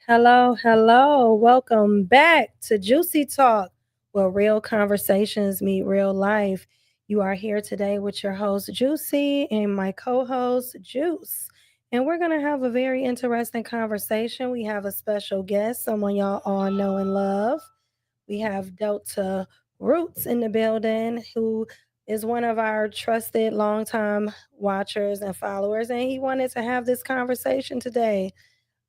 Hello, hello. Welcome back to Juicy Talk, where real conversations meet real life. You are here today with your host, Juicy, and my co host, Juice. And we're going to have a very interesting conversation. We have a special guest, someone y'all all know and love. We have Delta Roots in the building, who is one of our trusted longtime watchers and followers. And he wanted to have this conversation today.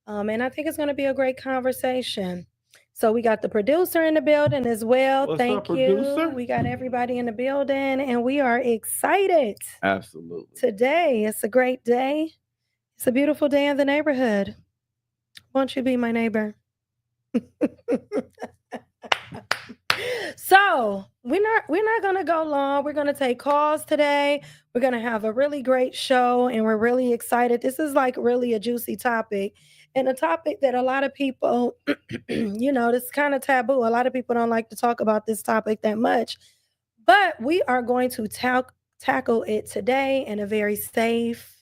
And I think it's going to be a great conversation. So we got the producer in the building as well. What's up, Thank you. producer? We got everybody in the building, and we are excited Absolutely. today. It's a great day. It's a beautiful day in the neighborhood. Won't you be my neighbor? So we're not gonna go long. We're gonna take calls today. We're gonna have a really great show, and we're really excited. This is like really a juicy topic, and a topic that a lot of people, this is kind of taboo. A lot of people don't like to talk about this topic that much, but we are going to tackle it today in a very safe,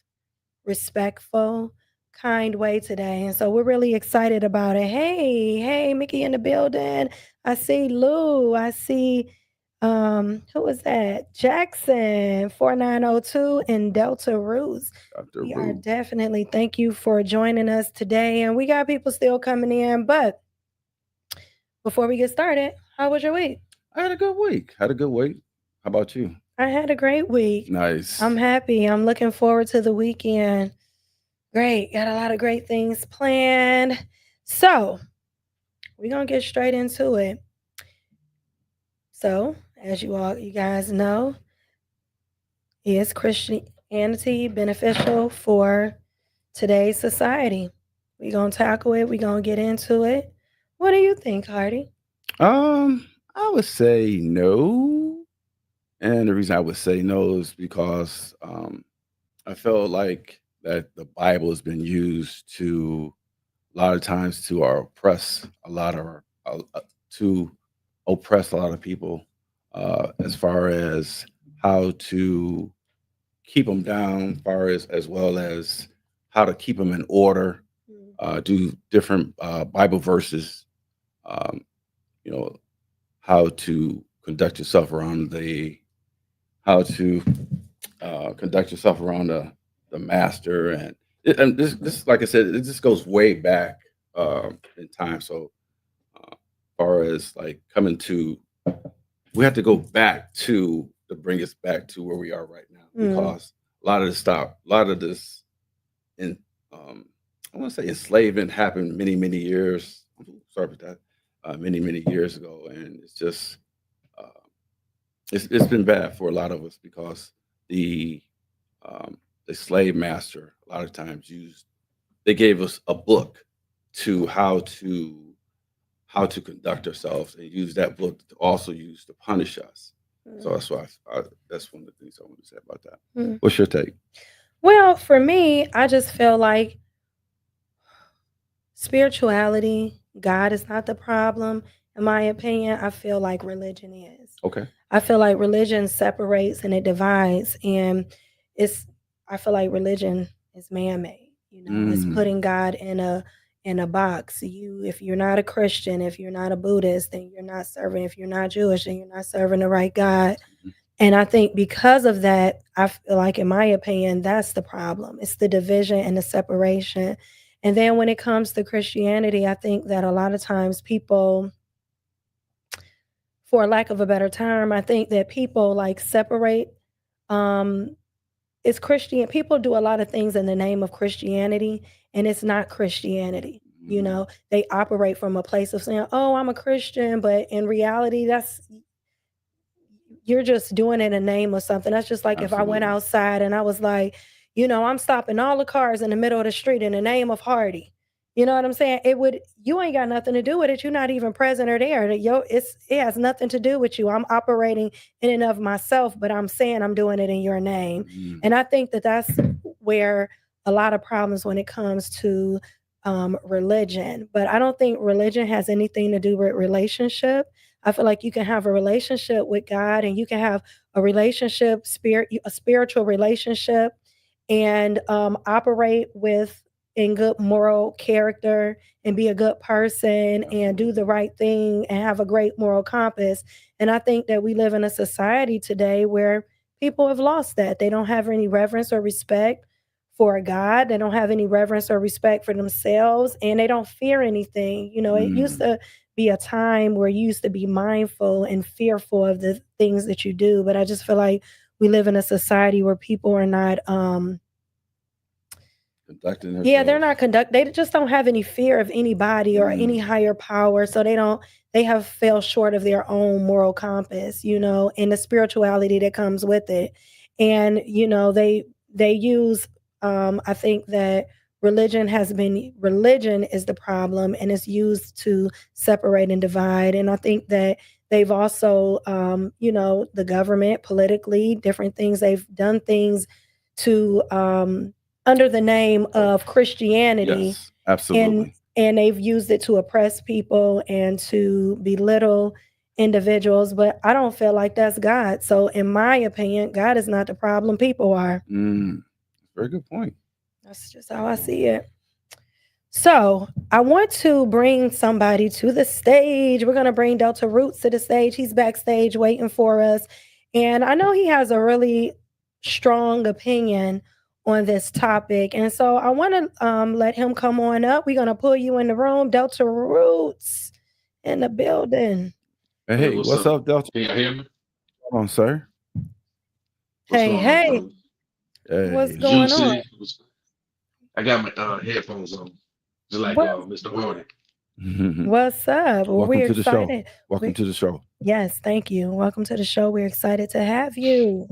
respectful, kind way today. And so we're really excited about it. Hey, Mickey in the building. I see Lou. I see who was that? Jackson 4902 and Delta Roots. Dr. We are Roo. definitely thank you for joining us today. And we got people still coming in. But before we get started, how was your week? I had a good week. Had a good week. How about you? I had a great week. Nice. I'm happy. I'm looking forward to the weekend. Great. Got a lot of great things planned. So, we're going to get straight into it. So, as you guys know, is Christianity beneficial for today's society? We're going to tackle it. We're going to get into it. What do you think, Hardy? I would say no. And the reason I would say no is because I felt like that the Bible has been used to a lot of times to oppress a lot of to oppress a lot of people as far as how to keep them down, as well as how to keep them in order. Do different Bible verses. Um, you know how to conduct yourself around the how to conduct yourself around the master, and this like I said, it just goes way back in time. So far as like coming to, we have to go back to bring us back to where we are right now, Mm, because a lot of this in I want to say enslavement happened many years. Sorry about that. Many years ago, and it's just uh, it's been bad for a lot of us because the um, the slave master a lot of times used, they gave us a book to how to conduct ourselves, and use that book to also use to punish us. So mm, that's why that's one of the things I want to say about that. mm. What's your take? Well, for me, I just feel like spirituality, God is not the problem. In my opinion, I feel like religion is. Okay. I feel like religion separates and it divides, and it's. I feel like religion is man-made. It's Mm. putting God in a box. If you're not a Christian, if you're not a Buddhist, then you're not serving. If you're not Jewish, then you're not serving the right God. And I think because of that, I feel like, in my opinion, that's the problem. It's the division and the separation. And then when it comes to Christianity, I think that a lot of times people, for lack of a better term, I think that people like separate. Um, it's Christian. People do a lot of things in the name of Christianity, and it's not Christianity. Mm. They operate from a place of saying, "Oh, I'm a Christian," but in reality, that's you're just doing it in the name of something. That's just like if I went Absolutely. outside and I was like, I'm stopping all the cars in the middle of the street in the name of Hardy. You know what I'm saying? You ain't got nothing to do with it. You're not even present or there. It has nothing to do with you. I'm operating in and of myself, but I'm saying I'm doing it in your name. Mm. And I think that that's where a lot of problems when it comes to religion. But I don't think religion has anything to do with relationship. I feel like you can have a relationship with God, and you can have a spiritual relationship, and operate with in good moral character and be a good person and do Absolutely. the right thing and have a great moral compass. And I think that we live in a society today where people have lost that. They don't have any reverence or respect for God. They don't have any reverence or respect for themselves and they don't fear anything. You know, it used Mm, to be a time where you used to be mindful and fearful of the things that you do. But I just feel like we live in a society where people are not conducting yeah, they're themselves. not they just don't have any fear of anybody or any Mm, higher power. So they have fell short of their own moral compass, you know, and the spirituality that comes with it. And, you know, they use I think that religion is the problem and it's used to separate and divide. And I think that they've also you know, the government politically, different things, they've done things to under the name of Christianity yes, and absolutely. they've used it to oppress people and to belittle individuals, but I don't feel like that's God. So in my opinion, God is not the problem, people are. Mm, very good point. That's just how I see it. So I want to bring somebody to the stage. We're going to bring Delta Roots to the stage. He's backstage waiting for us. And I know he has a really strong opinion on this topic. And so I want to let him come on up. We're going to pull you in the room. Delta Roots in the building. Hey, Hey, hey, what's what's up? up, Delta? Can y'all hear me? Come on, sir. What's Hey, going on, hey, fellas? what's Hey. going on? Juicy. I got my headphones on, just like What, Mr. Hardy. what's up? Well, Welcome we're to the show. excited. Welcome We, to the show. yes, thank you. Welcome to the show. We're excited to have you.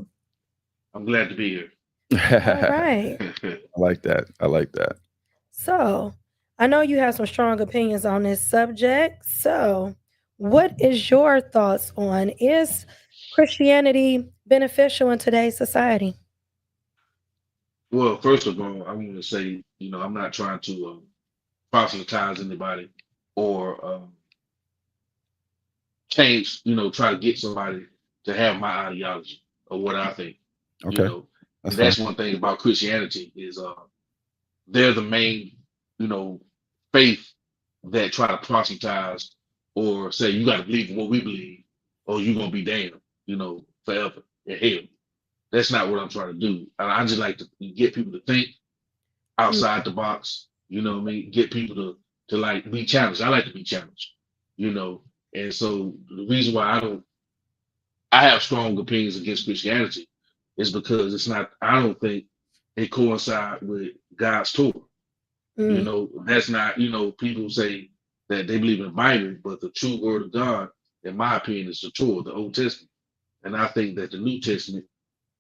I'm glad to be here. All right. I like that. I like that. So, I know you have some strong opinions on this subject. So, what is your thoughts on is Christianity beneficial in today's society? Well, first of all, I want to say, I'm not trying to proselytize anybody or change, try to get somebody to have my ideology or what I think, you Okay, know. that's And fine. that's one thing about Christianity is they're the main, you know, faith that try to proselytize or say you got to believe in what we believe or you're gonna be damned, forever in hell. That's not what I'm trying to do. And I just like to get people to think Mm, outside the box. You know what I mean? Get people to like be challenged. I like to be challenged. You know, and so the reason why I have strong opinions against Christianity is because it's not. I don't think it coincide with God's Torah. mm, That's not, people say that they believe in the Bible, but the true word of God, in my opinion, is the Torah, the Old Testament. And I think that the New Testament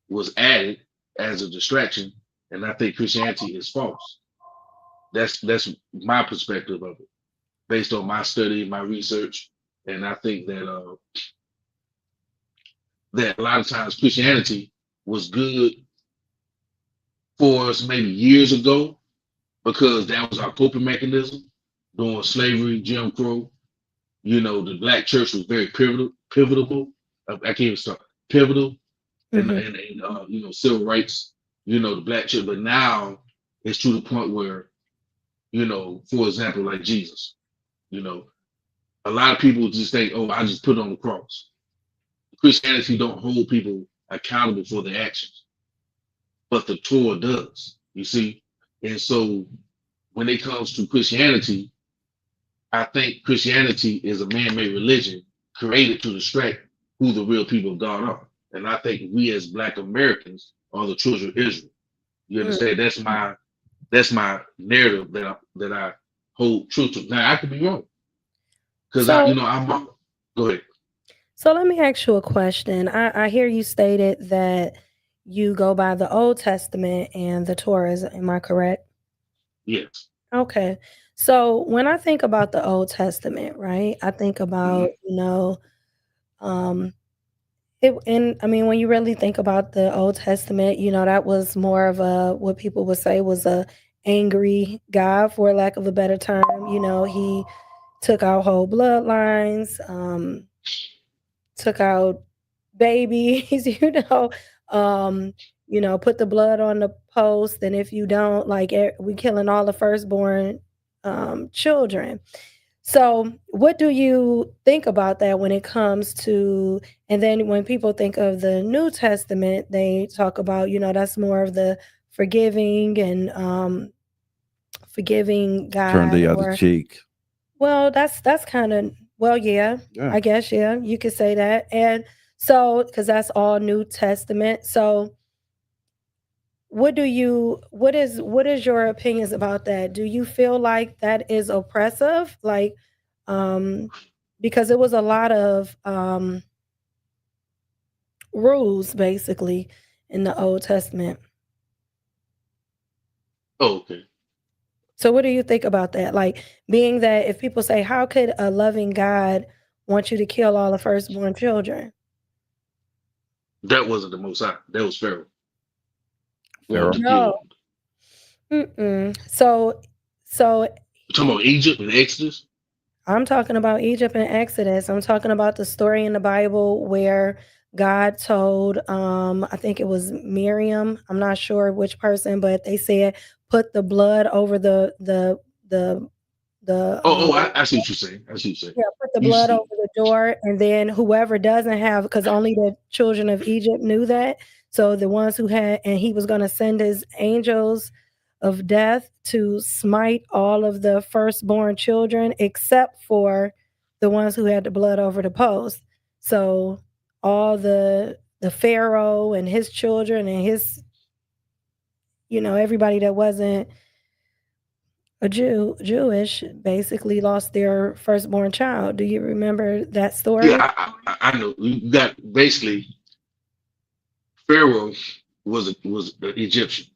was added as a distraction, and I think Christianity is false. That's my perspective of it, based on my study, my research, and I think that a lot of times Christianity was good for us maybe years ago because that was our coping mechanism during slavery, Jim Crow. The black church was very pivotal. I can't even start pivotal mhm. and civil rights. The black church, but now it's to the point where for example, like Jesus. You know, a lot of people just think, oh, I just put it on the cross. Christianity don't hold people accountable for their actions, but the Torah does. You see, and so when it comes to Christianity, I think Christianity is a man-made religion created to distract who the real people of God are. And I think we as Black Americans are the children of Israel. You Mm. understand? That's my narrative that I hold true to. Now I could be wrong because So, I'm. Go ahead. so let me ask you a question. I hear you stated that you go by the Old Testament and the Torah. Am I correct? Yes. Okay. So when I think about the Old Testament, right, I think about, Mhm. um, and I mean, when you really think about the Old Testament, you know, that was more of a, what people would say was a angry God, for lack of a better term. You know, he took out whole bloodlines, took out babies, um, put the blood on the post, and if you don't, like, we killing all the firstborn children. So, what do you think about that when it comes to, and then when people think of the New Testament, they talk about, that's more of the forgiving and forgiving Turn God, the other or, cheek. well, that's kind of, well, yeah, Yeah. I guess, yeah, you could say that. And so, because that's all New Testament. So, what is your opinions about that? Do you feel like that is oppressive? Like, um, because it was a lot of rules basically in the Old Testament. Oh, okay. So what do you think about that? Like, being that, if people say, how could a loving God want you to kill all the firstborn children? That wasn't the Most High. That was Pharaoh wanting Pharaoh. to kill. No. Mm-mm. So You talking about Egypt and Exodus? I'm talking about Egypt and Exodus. I'm talking about the story in the Bible where God told, I think it was Miriam, I'm not sure which person, but they said, put the blood over the the Oh, I see what you're saying. I see what you're saying. yeah, put the You blood see, over the door, and then whoever doesn't have, because only the children of Egypt knew that. So the ones who had, and he was going to send his angels of death to smite all of the firstborn children except for the ones who had the blood over the post. So all the Pharaoh and his children and his, everybody that wasn't a Jewish basically lost their firstborn child. Do you remember that yeah, story? I know. You got basically Pharaoh was an Egyptian,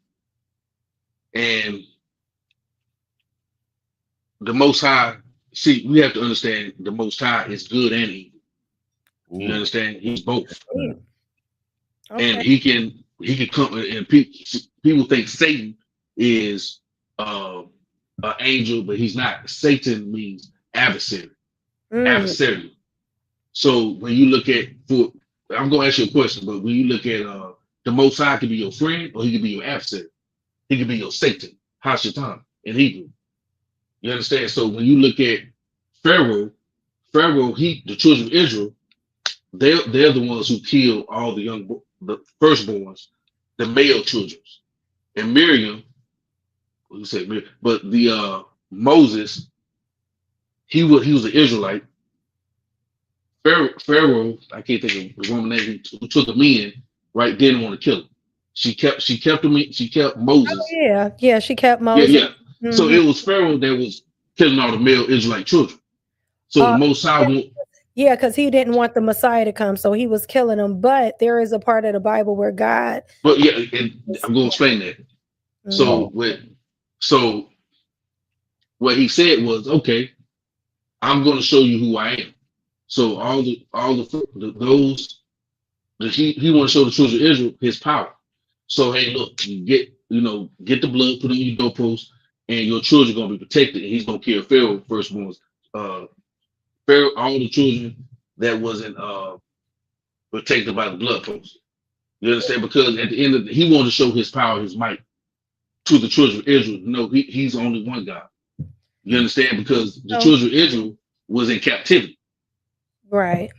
and the Most High. See, we have to understand the Most High is good and evil. You Ooh. understand? He's both, Yeah. and Okay. he can come and people think Satan is uh, an angel, but he's not. Satan means adversary, Mm, adversarial. So when you look at I'm gonna ask you a question, but when you look at the Most High could be your friend or he could be your adversary. He could be your Satan, Hashatan in Hebrew. You understand? So when you look at Pharaoh, the children of Israel, they're the ones who killed all the firstborns, the male children. And Miriam, you said Miriam, but the Moses, he was an Israelite. Pharaoh, I can't think of the woman name who took him in, right? Didn't want to kill him. She kept him. She kept Moses. yeah. Yeah, she kept Yeah, Moses. yeah. So Mhm. it was Pharaoh that was killing all the male Israelite children. So the Uh, Most High yeah, won't. yeah, because he didn't want the Messiah to come, so he was killing them. But there is a part of the Bible where God But yeah, and was, I'm going to explain that. mhm. So so what he said was, okay, I'm going to show you who I am. So those that he want to show the children of Israel his power. So hey, look, get the blood, put it on your doorpost, and your children are gonna be protected. And he's gonna kill Pharaoh firstborns. Pharaoh, all the children that wasn't protected by the blood post. You understand? Because at the end of he wanted to show his power, his might to the children of Israel. No, he's only one God. You understand? Because the So, children of Israel was in captivity. right.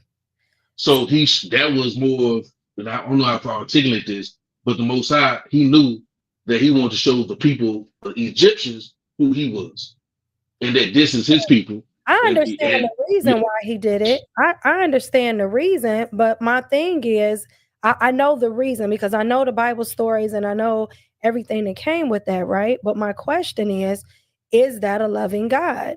So that was more of, and I don't know how to articulate this, but the Most High, he knew that he wanted to show the people, the Egyptians, who he was, and that this is his people. I understand And the reason yeah, why he did it. I understand the reason, but my thing is, I know the reason because I know the Bible stories and I know everything that came with that, right? But my question is that a loving God?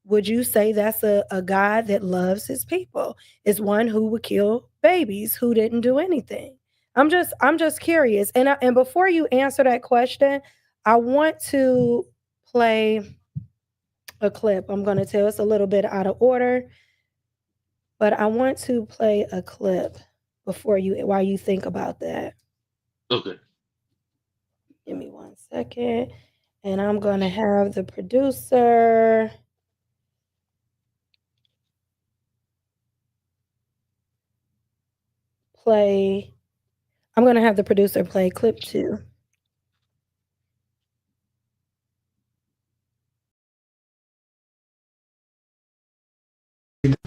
Would you say that's a God that loves his people? Is one who would kill babies who didn't do anything? I'm just curious. And before you answer that question, I want to play a clip. I'm going to tell it's a little bit out of order, but I want to play a clip before you while you think about that. okay. Give me 1 second. And I'm going to have the producer play. I'm going to have the producer play clip 2.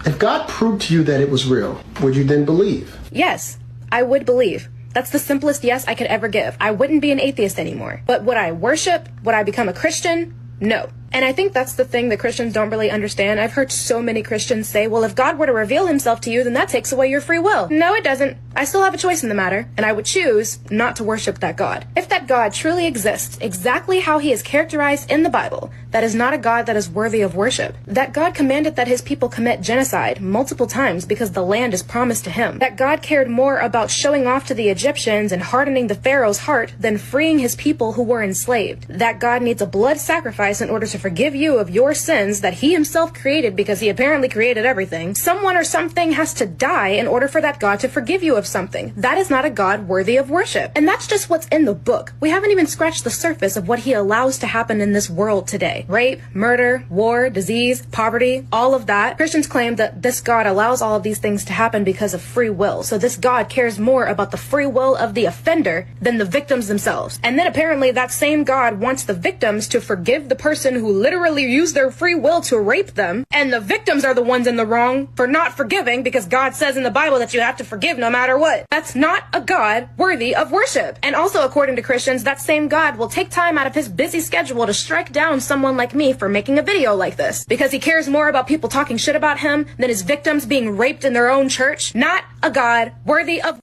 If God proved to you that it was real, would you then believe? Yes, I would believe. That's the simplest yes I could ever give. I wouldn't be an atheist anymore. But would I worship? Would I become a Christian? No. And I think that's the thing that Christians don't really understand. I've heard so many Christians say, well, if God were to reveal himself to you, then that takes away your free will. No, it doesn't. I still have a choice in the matter, and I would choose not to worship that God. If that God truly exists exactly how he is characterized in the Bible, that is not a God that is worthy of worship. That God commanded that his people commit genocide multiple times because the land is promised to him. That God cared more about showing off to the Egyptians and hardening the Pharaoh's heart than freeing his people who were enslaved. That God needs a blood sacrifice in order to forgive you of your sins that he himself created because he apparently created everything. Someone or something has to die in order for that God to forgive you of something. That is not a God worthy of worship. And that's just what's in the book. We haven't even scratched the surface of what he allows to happen in this world today. Rape, murder, war, disease, poverty, all of that. Christians claim that this God allows all of these things to happen because of free will. So this God cares more about the free will of the offender than the victims themselves. And then apparently that same God wants the victims to forgive the person who literally used their free will to rape them. And the victims are the ones in the wrong for not forgiving because God says in the Bible that you have to forgive no matter what. That's not a God worthy of worship. And also, according to Christians, that same God will take time out of his busy schedule to strike down someone like me for making a video like this because he cares more about people talking shit about him than his victims being raped in their own church. Not a God worthy of.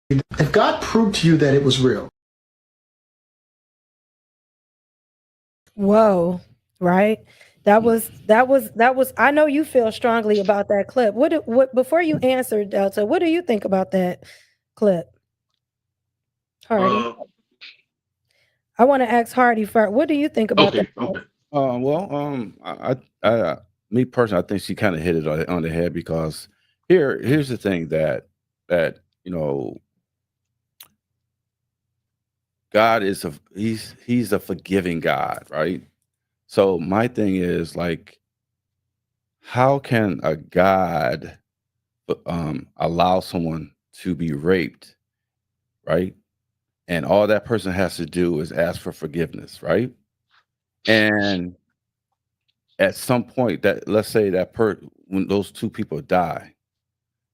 If God proved to you that it was real. Whoa, right? That was I know you feel strongly about that clip. What before you answer, Delta, what do you think about that clip? Hardy. I want to ask Hardy first. What do you think about that? Okay. Me personally, I think she kind of hit it on the head because here's the thing that God is he's a forgiving God, right? So my thing is like, how can a God allow someone to be raped, right? And all that person has to do is ask for forgiveness, right? And at some point, that let's say that when those two people die,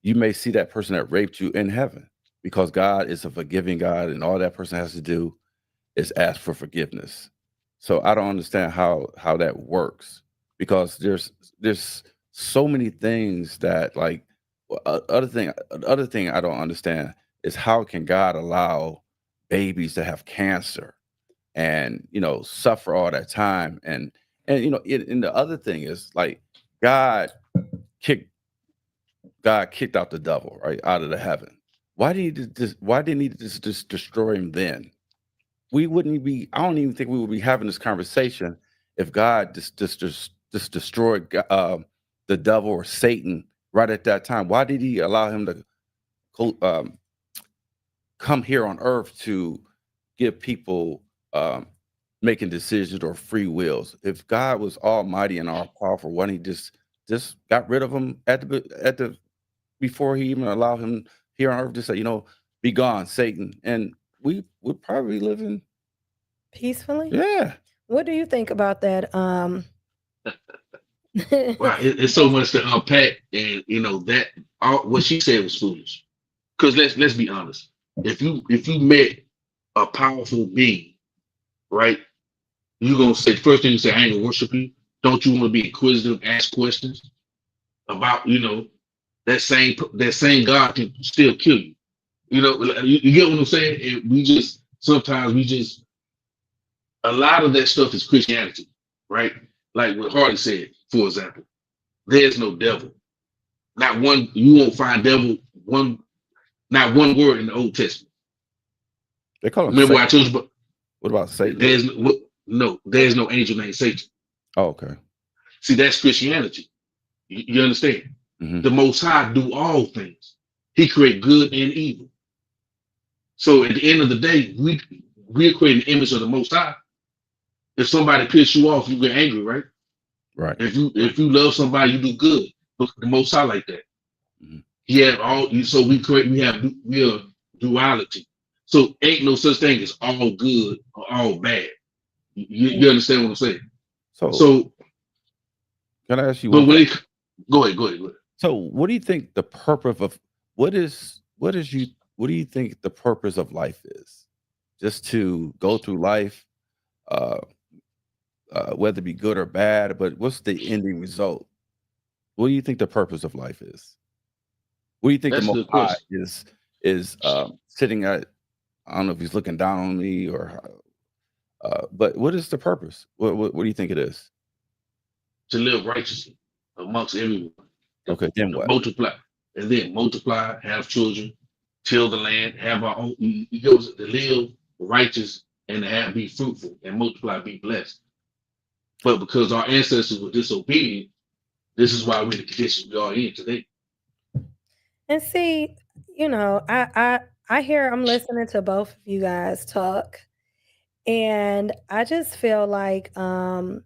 you may see that person that raped you in heaven because God is a forgiving God, and all that person has to do is ask for forgiveness. So I don't understand how that works because there's so many things that like other thing I don't understand is how can God allow babies to have cancer and suffer all that time and the other thing is like God kicked out the devil right out of the heaven. Why didn't he just destroy him then? We wouldn't be. I don't even think we would be having this conversation if God just destroyed the devil or Satan right at that time. Why did he allow him to come here on earth to give people making decisions or free wills? If God was almighty and all powerful, why didn't he just got rid of him at the before he even allowed him here on earth to say, be gone, Satan? And we would probably live in peacefully. Yeah. What do you think about that? Wow, it's so much to unpack, and that what she said was foolish. Because let's be honest, if you met a powerful being, right, you're gonna say first thing you say, I ain't gonna worship you. Don't you want to be inquisitive, ask questions about that same God can still kill you. You get what I'm saying? And sometimes a lot of that stuff is Christianity, right? Like what Hardy said, for example, there's no devil. Not one, you won't find devil, not one word in the Old Testament. They call him Remember Satan. what I told you about? What about Satan? There's no angel named Satan. Oh, okay. See, that's Christianity. You understand? Mm-hmm. The Most High do all things. He create good and evil. So at the end of the day, we're creating the image of the Most High. If somebody pisses you off, you get angry, right? Right. If you love somebody, you do good. But the Most High like that. Mm-hmm. He have all. So we are duality. So ain't no such thing as all good or all bad. You understand what I'm saying? So, can I ask you but one when question? go ahead. So what do you think the purpose of what do you think the purpose of life is? Just to go through life, uh, whether it be good or bad, but what's the ending result? What do you think the purpose of life is? What do you think the That's a Most good High question. is sitting at? I don't know if he's looking down on me or, but what is the purpose? What do you think it is? To live righteously amongst everyone. Okay, then To what? multiply. And then multiply, have children, till the land, have our own. He goes to live righteous and to have be fruitful and multiply, be blessed. But because our ancestors were disobedient, this is why we're in the condition we are in today. And see, I'm listening to both of you guys talk, and I just feel like And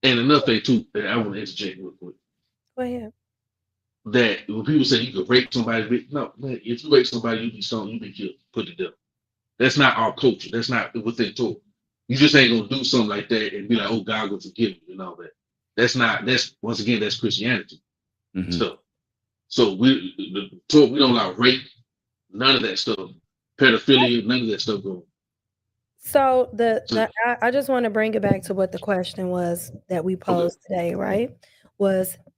another thing too, that I want to interject real quick. go ahead. That when people say you could rape somebody, no, man, if you rape somebody, you be stoned, you be killed, put to death. That's not our culture. That's not within Torah. You just ain't gonna do something like that and be like, oh, God will forgive you and all that. That's once again, that's Christianity stuff. So we don't allow rape, none of that stuff, pedophilia, none of that stuff going. So I just want to bring it back to what the question was that we posed today, right?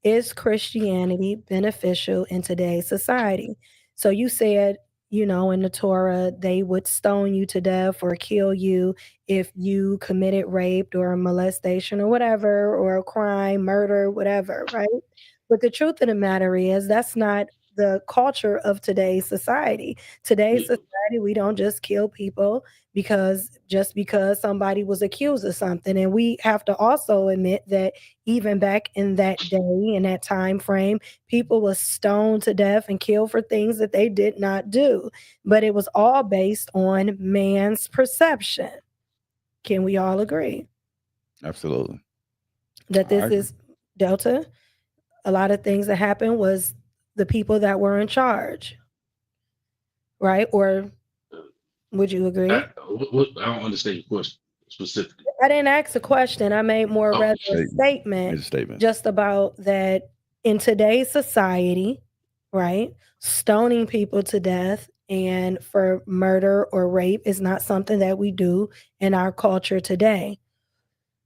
Is Christianity beneficial in today's society? So you said, in the Torah, they would stone you to death or kill you if you committed rape or molestation or whatever, or a crime, murder, whatever, right? But the truth of the matter is that's not the culture of today's society. Today's society, we don't just kill people because somebody was accused of something. And we have to also admit that even back in that day, in that time frame, people were stoned to death and killed for things that they did not do. But it was all based on man's perception. Can we all agree? Absolutely. That this is Delta? A lot of things that happened was the people that were in charge, right? Or would you agree? I don't understand your question specifically. I didn't ask a question. I made more rather a statement just about that in today's society, right? Stoning people to death and for murder or rape is not something that we do in our culture today.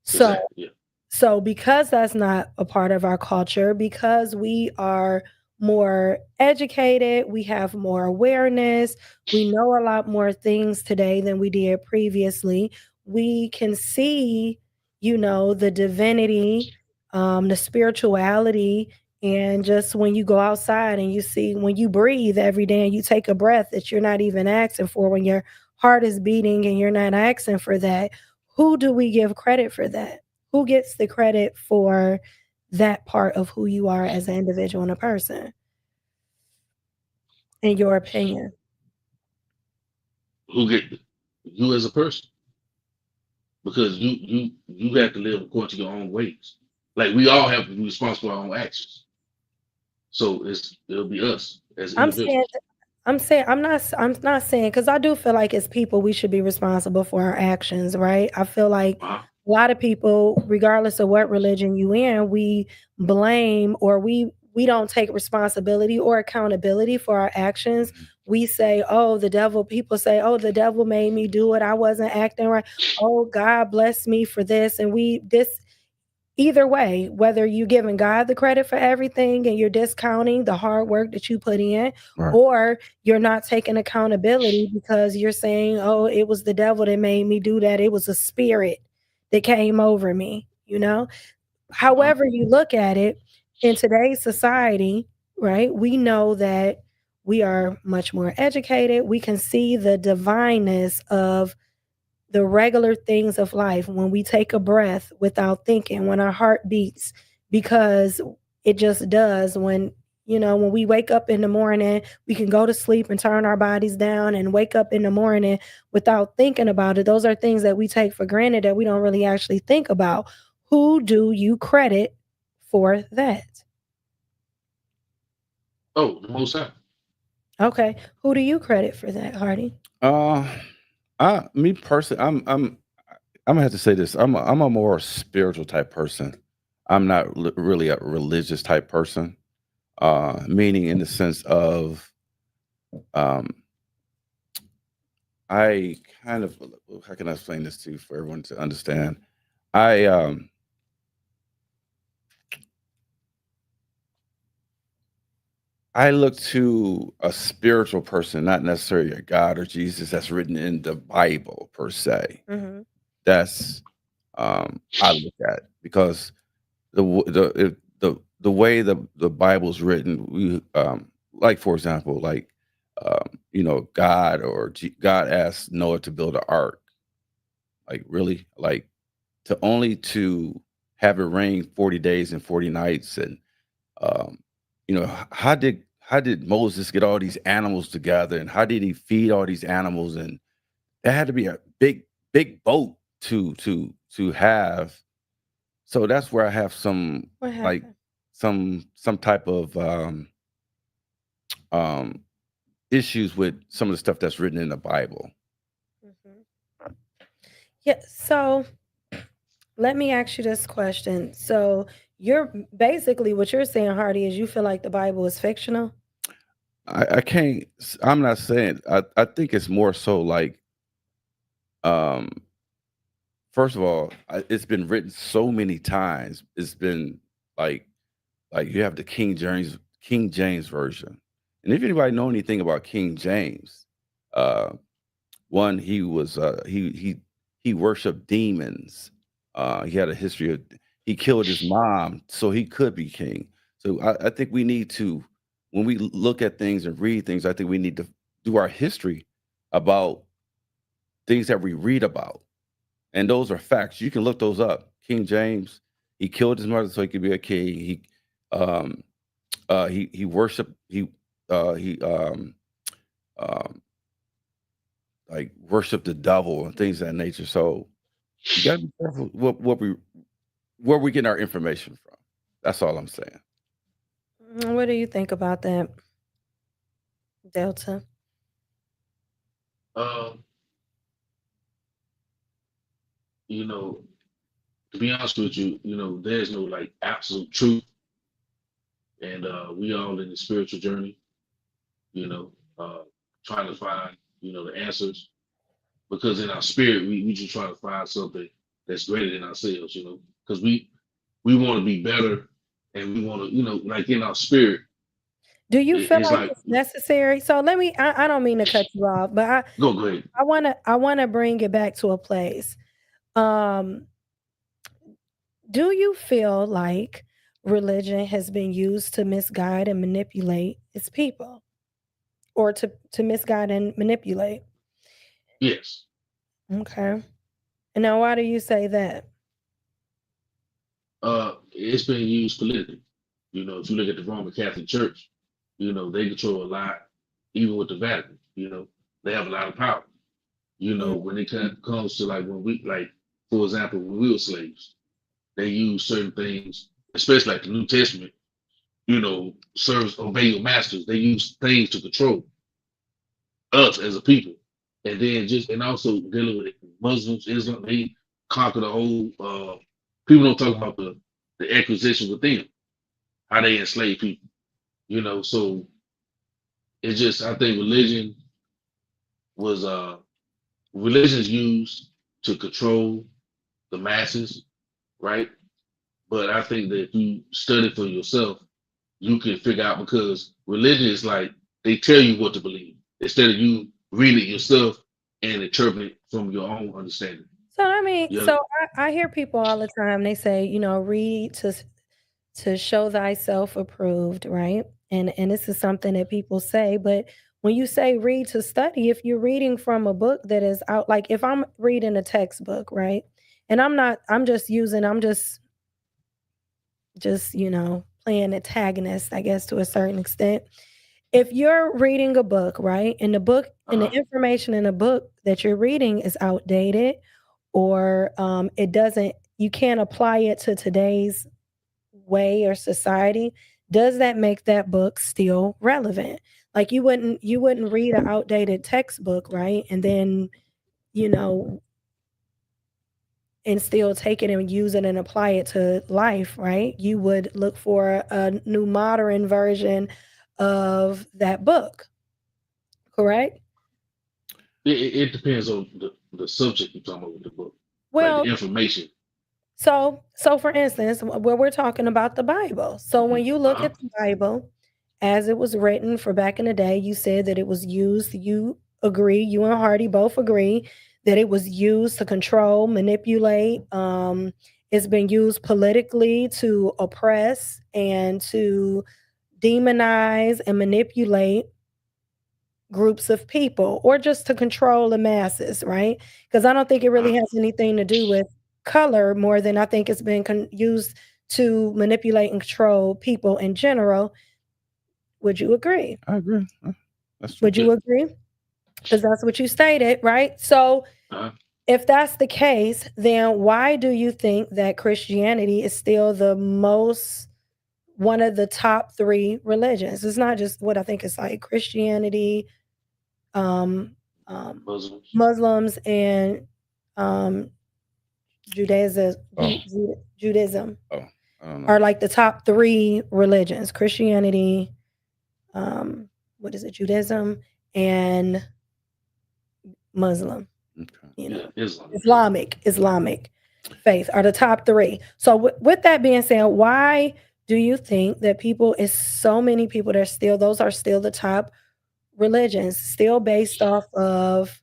So, exactly, yeah. So because that's not a part of our culture, because we are more educated, we have more awareness, we know a lot more things today than we did previously. We can see, the divinity, the spirituality, and just when you go outside and you see, when you breathe every day and you take a breath that you're not even asking for, when your heart is beating and you're not asking for that, who do we give credit for that? Who gets the credit for that part of who you are as an individual and a person? In your opinion? Who get you as a person? Because you have to live according to your own ways. Like we all have to be responsible for our own actions. So it'll be us as individuals. I'm not saying, because I do feel like as people we should be responsible for our actions, right? I feel like a lot of people, regardless of what religion you in, we blame or we don't take responsibility or accountability for our actions. We say, oh, people say, oh, the devil made me do it. I wasn't acting right. Oh, God bless me for this. And either way, whether you're giving God the credit for everything and you're discounting the hard work that you put in, or you're not taking accountability because you're saying, oh, it was the devil that made me do that. It was a spirit that came over me, However you look at it, in today's society, right, we know that we are much more educated. We can see the divineness of the regular things of life, when we take a breath without thinking, when our heart beats, because it just does. When we wake up in the morning, we can go to sleep and turn our bodies down and wake up in the morning without thinking about it. Those are things that we take for granted that we don't really actually think about. Who do you credit for that? Oh, the Most High. Okay. Who do you credit for that, Hardy? Uh, me personally, I'm gonna have to say this. I'm a more spiritual type person. I'm not really a religious type person. Meaning in the sense of um, I kind of how can I explain this to you for everyone to understand? I I look to a spiritual person, not necessarily a God or Jesus that's written in the Bible per se. Hmm. That's I look at because the way the Bible's written, we like for example, like God or God asked Noah to build an ark. Like really, like to have it rain 40 days and 40 nights, and um, how did Moses get all these animals together, and how did he feed all these animals? And it had to be a big boat to have. So that's where I have some What like happened? some type of um issues with some of the stuff that's written in the Bible. Hmm. Yeah. So let me ask you this question. So you're basically what you're saying, Hardy, is you feel like the Bible is fictional? I can't. I'm not saying. I think it's more so like um first of all, it's been written so many times. It's been like you have the King James version, and if anybody know anything about King James, uh, one he worshipped demons. He had a history of he killed his mom so he could be king. So I think we need to when we look at things and read things, I think we need to do our history about things that we read about. And those are facts. You can look those up. King James, he killed his mother so he could be a king. Um, he worshiped he um, like worshiped the devil and things of that nature. So you got to be careful what we where we get our information from. That's all I'm saying. What do you think about that, Delta? Um, you know, to be honest with you, there's no like absolute truth, and we all in the spiritual journey, you know, trying to find, the answers because in our spirit we just try to find something that's greater than ourselves, because we want to be better and we want to, like in our spirit, Do you feel it's like like it's necessary? So let me I don't mean to cut you off, but go ahead. I wanna bring it back to a place. Um, do you feel like religion has been used to misguide and manipulate its people? Or to misguide and manipulate? Yes. Okay. And now why do you say that? It's been used politically. If you look at the Roman Catholic Church, they control a lot, even with the Vatican. They have a lot of power. Mm, When it comes to like when we like, for example, when we were slaves, they use certain things, especially like the New Testament. Serves obey your masters. They use things to control us as a people, and then and also dealing with Muslims, Islam. They conquer the whole. People don't talk about the acquisition within how they enslave people. So it's just I think was religion is used to control the masses, right? But I think that if you study for yourself, you can figure out because religion is like they tell you what to believe instead of you read it yourself and interpret it from your own understanding. so I mean, Yeah. so I hear people all the time, they say, read to show thyself approved, right? And this is something that people say, but when you say read to study, if you're reading from a book that is out, like if I'm reading a textbook, right? And I'm just using, I'm just, playing antagonist, I guess, to a certain extent. If you're reading a book, right? And the book and the Uh-huh. information in the book that you're reading is outdated or it doesn't, you can't apply it to today's way or society, does that make that book still relevant? Like you wouldn't read an outdated textbook, right? And then, you know, and still take it and use it and apply it to life, right? You would look for a new modern version of that book, correct? It depends on the subject you're talking about with the book, like Well, the information. so for instance, where we're talking about the Bible. So when you look Uh-huh. at the Bible as it was written for back in the day, you said that it was used, you agree, you and Hardy both agree that it was used to control, manipulate. It's been used politically to oppress and to demonize and manipulate groups of people or just to control the masses, right? Because I don't think it really has anything to do with color more than I think it's been used to manipulate and control people in general. Would you agree? I agree. That's true. Would you agree? Because that's what you stated, right? So Uh-huh. if that's the case, then why do you think that Christianity is still one of the top 3 religions? It's not just what I think it's like Christianity, um, Muslims. Muslims, and Judaism. Oh. Judaism I don't know. are like the top 3 religions. Christianity, what is it? Judaism and Muslim. Okay. You know, Yeah, Islamic faith are the top 3. So with that being said, why do you think that so many people those are still the top religions, still based off of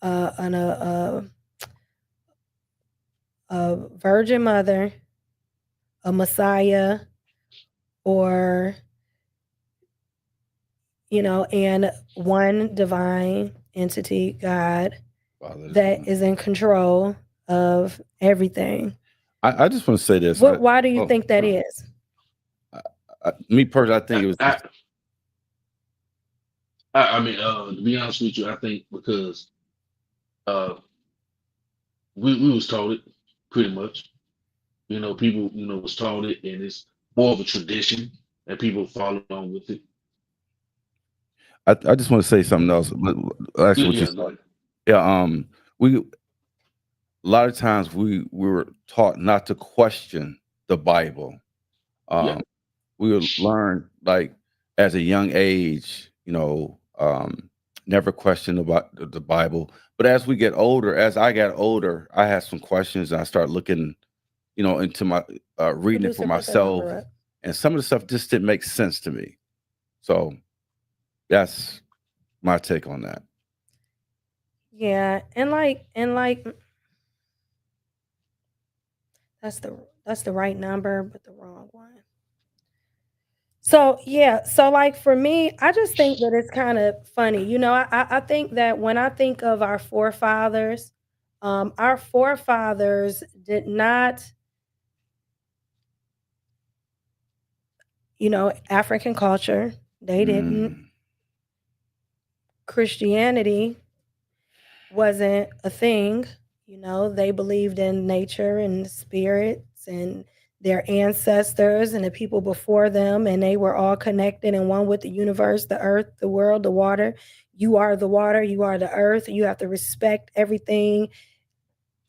a Virgin Mother, a Messiah, or and one divine entity, God, Father, that is in control of everything? I just want to say this. Why do you think that sure. is? Me personally, I think it was. I mean, to be honest with you, I think because we was taught it pretty much. You know, people was taught it, and it's more of a tradition, and people follow along with it. I just want to say something else. Actually, what you said. Yeah. We a lot of times we were taught not to question the Bible. Yeah. We would learn like as a young age, never question about the Bible. But as I got older, I had some questions, and I started looking, into my reading it for myself, and some of the stuff just didn't make sense to me. So that's my take on that. Yeah, and like that's the right number, but the wrong one. So yeah, so like for me, I just think that it's kind of funny. I think that when I think of our forefathers did not, African culture, they didn't. Christianity wasn't a thing. They believed in nature and spirits and their ancestors and the people before them, and they were all connected and one with the universe, the earth, the world, the water. You are the water, you are the earth. You have to respect everything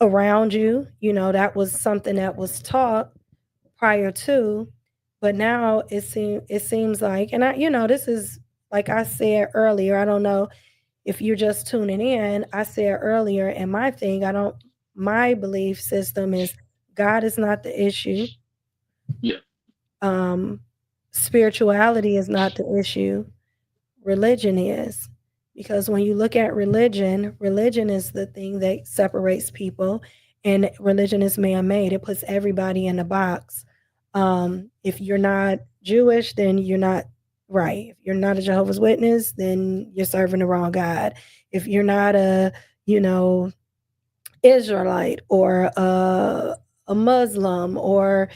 around you. That was something that was taught prior to, but now it seems like, and this is like I said earlier, I don't know if you're just tuning in, I said earlier, and my belief system is God is not the issue. Yeah. Spirituality is not the issue. Religion is. Because when you look at religion is the thing that separates people, and religion is man-made. It puts everybody in a box. If you're not Jewish, then you're not right. If you're not a Jehovah's Witness, then you're serving the wrong God. If you're not a, Israelite or a Muslim or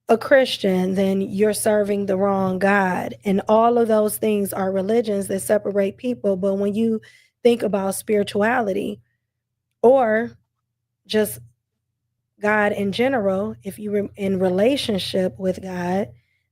a Christian, then you're serving the wrong God. And all of those things are religions that separate people. But when you think about spirituality or just God in general, if you're in relationship with God,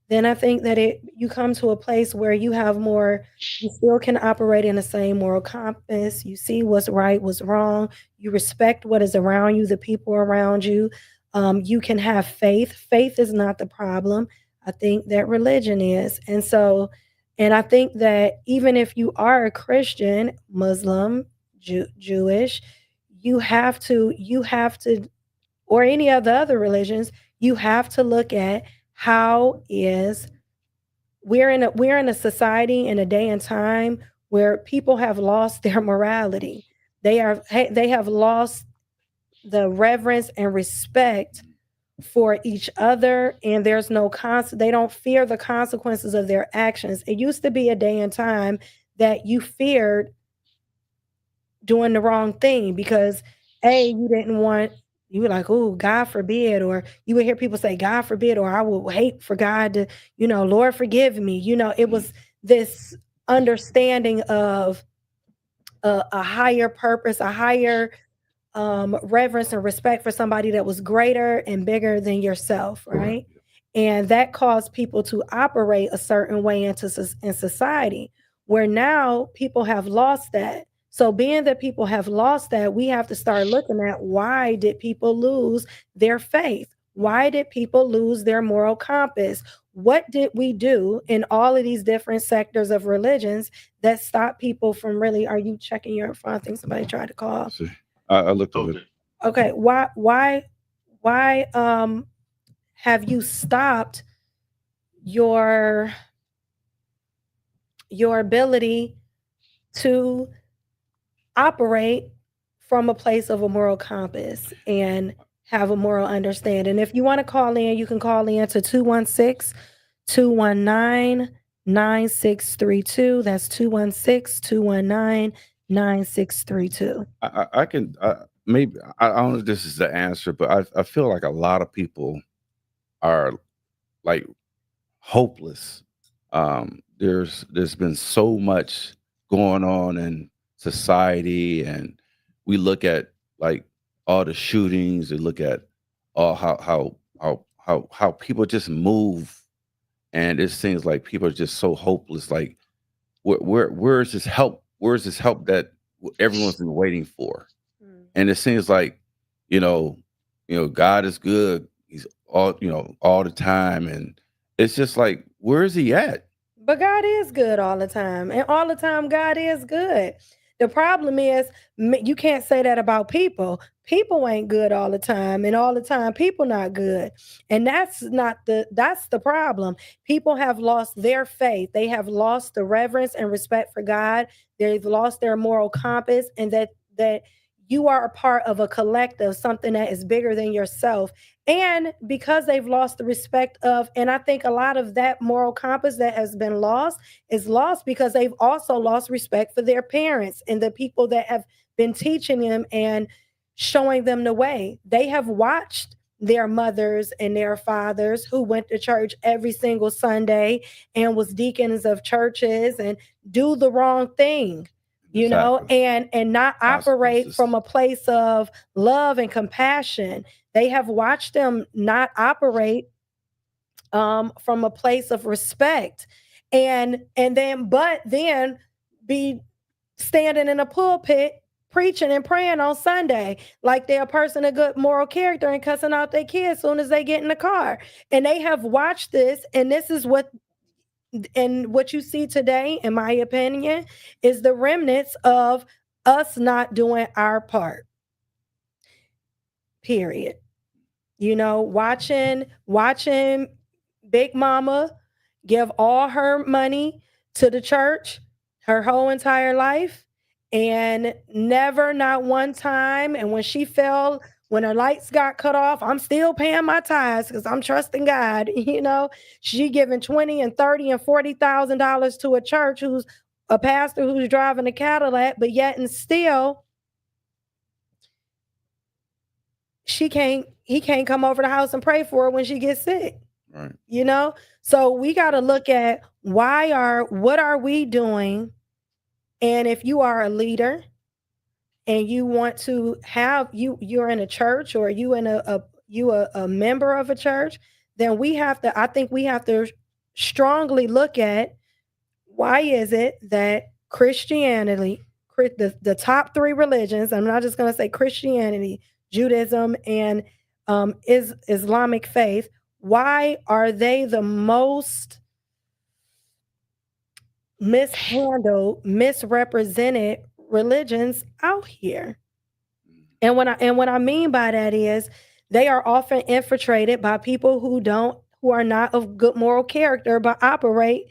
then I think that you come to a place where you have more, you still can operate in the same moral compass. You see what's right, what's wrong. You respect what is around you, the people around you. You can have faith. Faith is not the problem. I think that religion is. And so, and I think that even if you are a Christian, Muslim, Jewish, you have to, or any of the other religions, you have to look at how is we're in a society in a day and time where people have lost their morality. They have lost the reverence and respect for each other, and there's no they don't fear the consequences of their actions. It used to be a day and time that you feared doing the wrong thing because you didn't want, you were like, oh, God forbid, or you would hear people say, God forbid, or I will hate for God to, Lord forgive me. It was this understanding of a higher purpose, a higher reverence and respect for somebody that was greater and bigger than yourself, right? And that caused people to operate a certain way in society, where now people have lost that. So being that people have lost that, we have to start looking at, why did people lose their faith? Why did people lose their moral compass? What did we do in all of these different sectors of religions that stop people from really? Are you checking your phone? I think somebody tried to call. See, I looked over it. Okay. Why have you stopped your ability to operate from a place of a moral compass and have a moral understanding? If you want to call in, you can call in to 216-219-9632. That's 216-219-9632. I can maybe I don't know if this is the answer, but I feel like a lot of people are like hopeless. There's been so much going on in society, and we look at like all the shootings, and look at all how people just move, and it seems like people are just so hopeless. Like where's this help? Where's this help that everyone's been waiting for? And it seems like, God is good. He's all the time. And it's just like, where is he at? But God is good all the time. And all the time, God is good. The problem is, you can't say that about people. People ain't good all the time. And all the time, people not good. And that's the problem. People have lost their faith. They have lost the reverence and respect for God. They've lost their moral compass, and that you are a part of a collective, something that is bigger than yourself. And because they've lost the respect of, and I think a lot of that moral compass that has been lost is lost because they've also lost respect for their parents and the people that have been teaching them and showing them the way. They have watched their mothers and their fathers who went to church every single Sunday and was deacons of churches and do the wrong thing. And not operate from a place of love and compassion. They have watched them not operate from a place of respect, and then be standing in a pulpit preaching and praying on Sunday like they're a person of good moral character and cussing out their kids as soon as they get in the car. And they have watched this, and this is what you see today, in my opinion, is the remnants of us not doing our part. Period. Watching Big Mama give all her money to the church her whole entire life, and never, not one time. And when she fell, when her lights got cut off, I'm still paying my tithes because I'm trusting God. She giving $20,000 and $30,000 and $40,000 to a church who's a pastor who's driving a Cadillac, but yet and still he can't come over the house and pray for her when she gets sick. Right. So we got to look at what are we doing? And if you are a leader and you want to have, you're in a church, or you in a member of a church, then I think we have to strongly look at why is it that Christianity, the top three religions, I'm not just going to say Christianity, Judaism, and Islamic faith, why are they the most mishandled, misrepresented religions out here? And what I mean by that is they are often infiltrated by people who are not of good moral character, but operate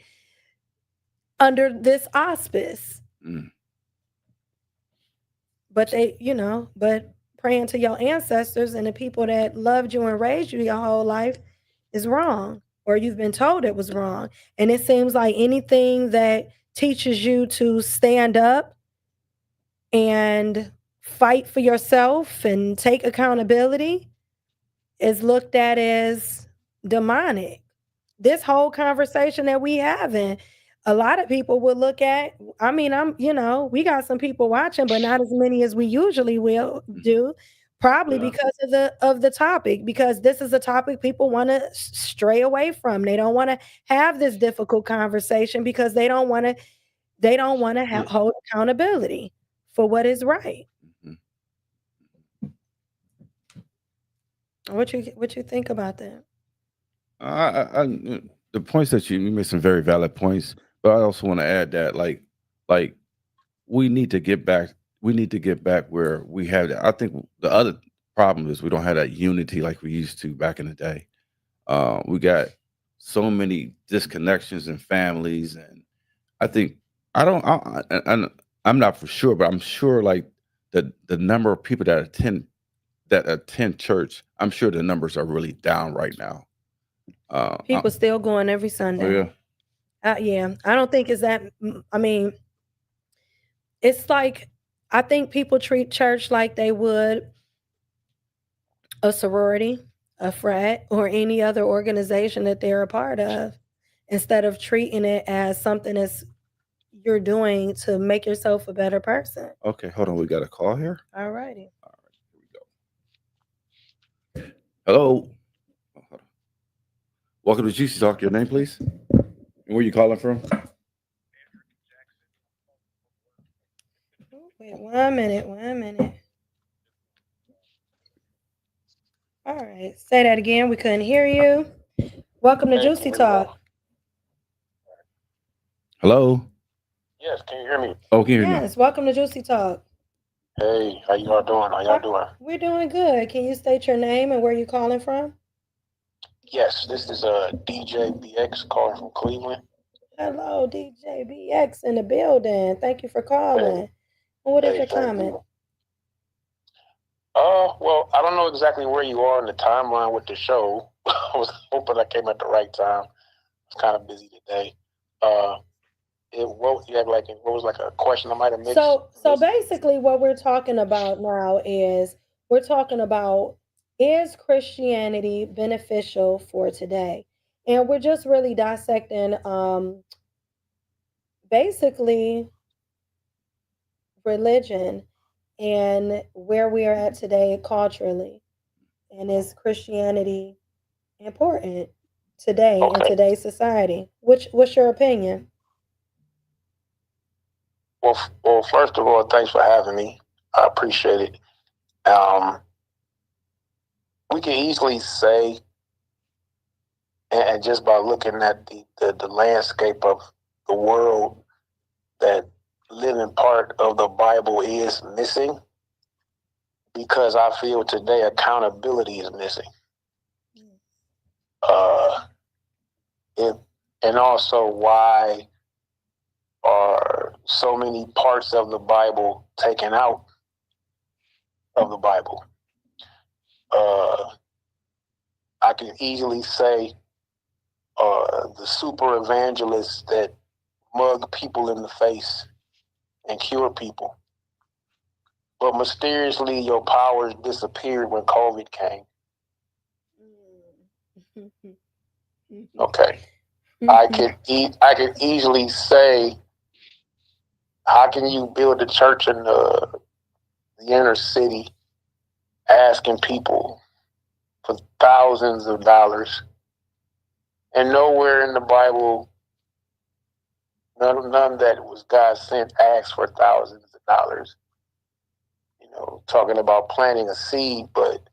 under this auspice. Mm. But but praying to your ancestors and the people that loved you and raised you your whole life is wrong, or you've been told it was wrong. And it seems like anything that teaches you to stand up and fight for yourself and take accountability is looked at as demonic. This whole conversation that we having, a lot of people would look at, I mean, we got some people watching, but not as many as we usually will do, probably Yeah. because of the topic, because this is a topic people want to stray away from. They don't want to have this difficult conversation because they don't want to Yeah. hold accountability for what is right. Mhm. What you think about that? The points that you made some very valid points, but I also want to add that like we need to get back. We need to get back where we had. I think the other problem is we don't have that unity like we used to back in the day. We got so many disconnections in families, and I think I don't. I'm not for sure, but I'm sure like the number of people that attend church, I'm sure the numbers are really down right now. People still going every Oh Sunday. yeah. Yeah, I don't think it's that. I mean, it's like I think people treat church like they would a sorority, a frat, or any other organization that they're a part of, instead of treating it as something that's you're doing to make yourself a better person. Okay, hold on. We got a call here. All righty. All right, here we go. Hello. Oh, hold on. Welcome to Juicy Talk. Your name, please, and where you calling from? Wait, 1 minute, 1 minute. All right, say that again. We couldn't hear you. Welcome to Juicy Talk. Hello. Yes, can you hear me? Oh, can you hear me? Yes, welcome to Juicy Talk. Hey, how y'all doing? How y'all doing? We're doing good. Can you state your name and where you calling from? Yes, this is DJ BX calling from Cleveland. Hello, DJ BX in the building. Thank you for calling. And what is Hey, your thank comment? you. Well, I don't know exactly where you are in the timeline with the show. I was hoping I came at the right time. I was kind of busy today. What was like a question I might have missed? So basically what we're talking about now is is Christianity beneficial for today? And we're just really dissecting basically religion and where we are at today culturally. And is Christianity important today in today's society? What's your opinion? Well, first of all, thanks for having me. I appreciate it. We can easily say, and just by looking at the landscape of the world, that living part of the Bible is missing, because I feel today accountability is missing. And also, why are so many parts of the Bible taken out of the Bible? I can easily say the super evangelists that mug people in the face and cure people. But mysteriously, your powers disappeared when COVID came. Okay. I could easily say, how can you build a church in the inner city asking people for thousands of dollars. And nowhere in the Bible, none that was God sent asked for thousands of dollars. You know, talking about planting a seed, but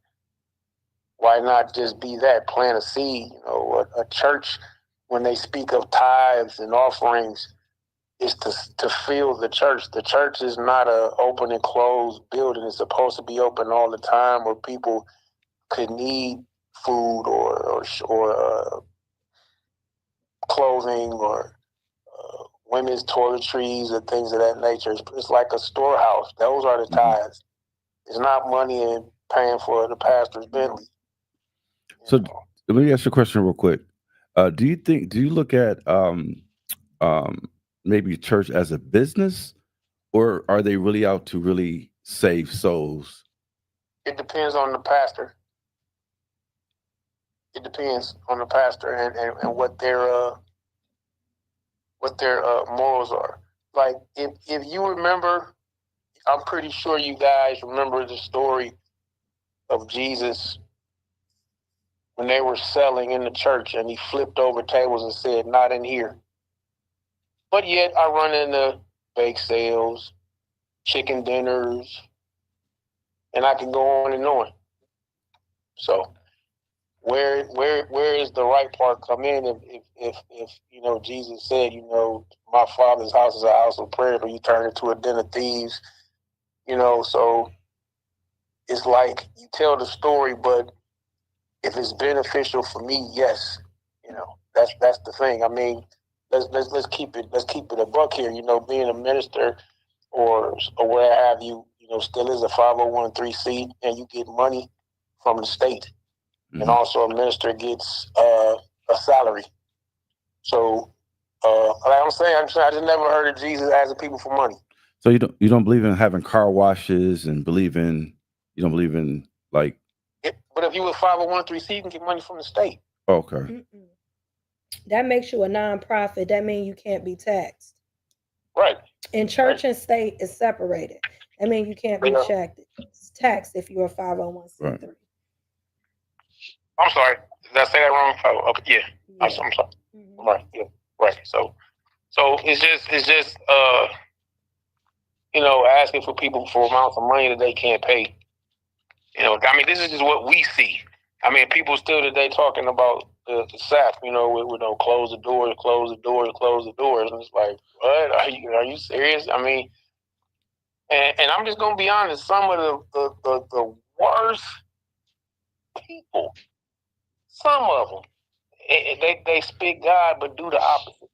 why not just be that, plant a seed? You know, a church, when they speak of tithes and offerings, is to fill the church. The church is not a open and closed building. It's supposed to be open all the time, where people could need food or clothing or women's toiletries and things of that nature. It's like a storehouse. Those are the tithes. It's not money in paying for the pastor's Bentley. So let me ask you a question real quick. Do you look at maybe church as a business, or are they really out to really save souls? It depends on the pastor. It depends on the pastor and what their morals are. Like if you remember, I'm pretty sure you guys remember the story of Jesus when they were selling in the church and he flipped over tables and said, "Not in here." But yet I run into bake sales, chicken dinners, and I can go on and on. So where is the right part come in if you know Jesus said, you know, my Father's house is a house of prayer, but you turn it to a den of thieves, you know? So it's like you tell the story, but if it's beneficial for me, yes, you know, that's the thing. I mean, let's keep it a buck here. You know, being a minister or where have you, you know, still is a 501(c), and you get money from the state. And also a minister gets a salary. So, like I'm saying, I just never heard of Jesus asking people for money. So you don't believe in having car washes and you don't believe in like. But if you were 501(c), you can get money from the state. Okay. That makes you a nonprofit. That means you can't be taxed. Right. And church and state is separated. I mean, you can't be taxed if you're a 501(c)(3). Right. I'm sorry. Did I say that wrong? Oh, okay, yeah. I'm sorry. Right. Yeah. Right. So it's just you know, asking for people for amounts of money that they can't pay. You know, I mean, this is just what we see. I mean, people still today talking about the SAP, you know, we don't close the doors, close the doors, close the doors. And it's like, what? Are you serious? I mean, and I'm just gonna be honest, some of the worst people, some of them, they speak God but do the opposite.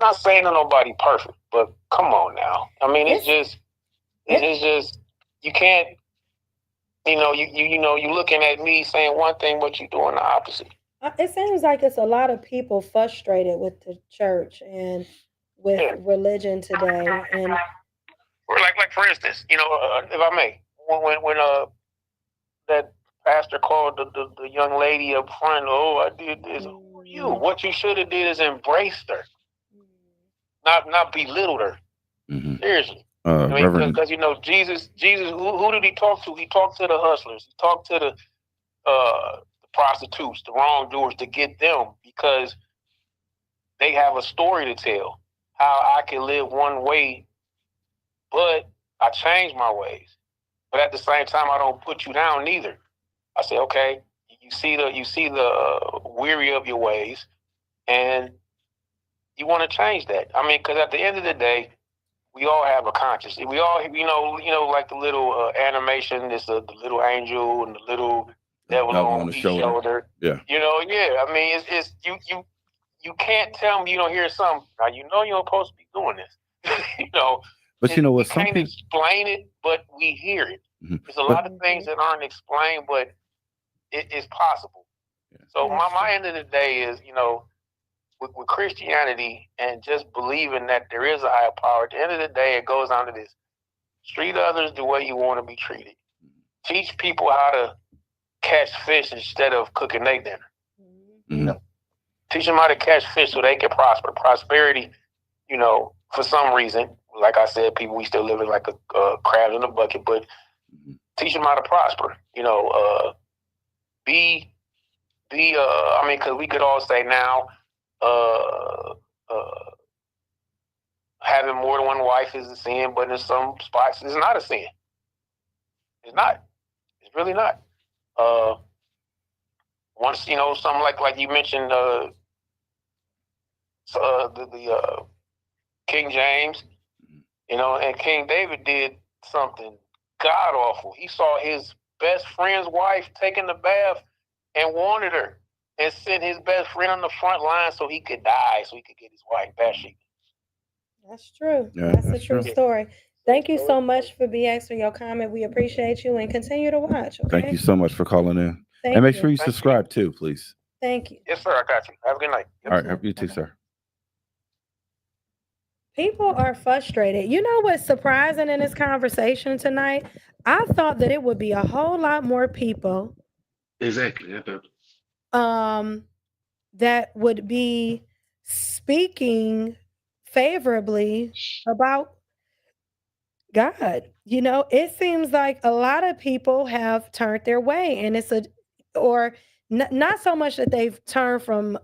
Not saying that nobody perfect, but come on now. I mean, it's just you can't. You know, you looking at me saying one thing, but you doing the opposite. It seems like it's a lot of people frustrated with the church and with religion today. And like for instance, you know, if I may, when that pastor called the young lady up front, oh, I did this. Who are you? What you should have did is embraced her, not belittled her. Seriously. I mean, because you know, Jesus, who did he talk to? He talked to the hustlers. He talked to the prostitutes, the wrongdoers, to get them, because they have a story to tell. How I can live one way, but I change my ways. But at the same time, I don't put you down neither. I say, okay, you see the weary of your ways, and you want to change that. I mean, because at the end of the day, we all have a conscience. We all, you know, like the little animation, it's the little angel and the little devil on each shoulder. Yeah. You know, yeah. I mean, it's you can't tell me you don't hear something. Now, you know you're supposed to be doing this. You know. But you know what? Some people can't explain it, but we hear it. There's a lot of things that aren't explained, but it is possible. Yeah. So my end of the day is, you know, with Christianity and just believing that there is a higher power, at the end of the day, it goes down to this. Treat others the way you want to be treated. Teach people how to catch fish instead of cooking their dinner. You know? Teach them how to catch fish so they can prosper. Prosperity, you know, for some reason, like I said, we still living like a crab in a bucket, but teach them how to prosper. You know, I mean, because we could all say now, having more than one wife is a sin, but in some spots it's not a sin. It's not. It's really not. Once something like you mentioned, the King James, and King David did something god awful. He saw his best friend's wife taking the bath and wanted her, and sent his best friend on the front line so he could die, so he could get his wife Bathsheba. That's true. Yeah, That's a that's true true. story. Thank you so much for BX for your comment. We appreciate you and continue to watch. Okay. Thank you so much for calling in. Thank And make you. sure you Thank you. subscribe too, please. Thank you. Yes, sir. I got you. Have a good night. All right. You too, sir. People are frustrated. You know what's surprising in this conversation tonight? I thought that it would be a whole lot more people Exactly. I thought that would be speaking favorably about God. It seems like a lot of people have turned their way, and not so much that they've turned from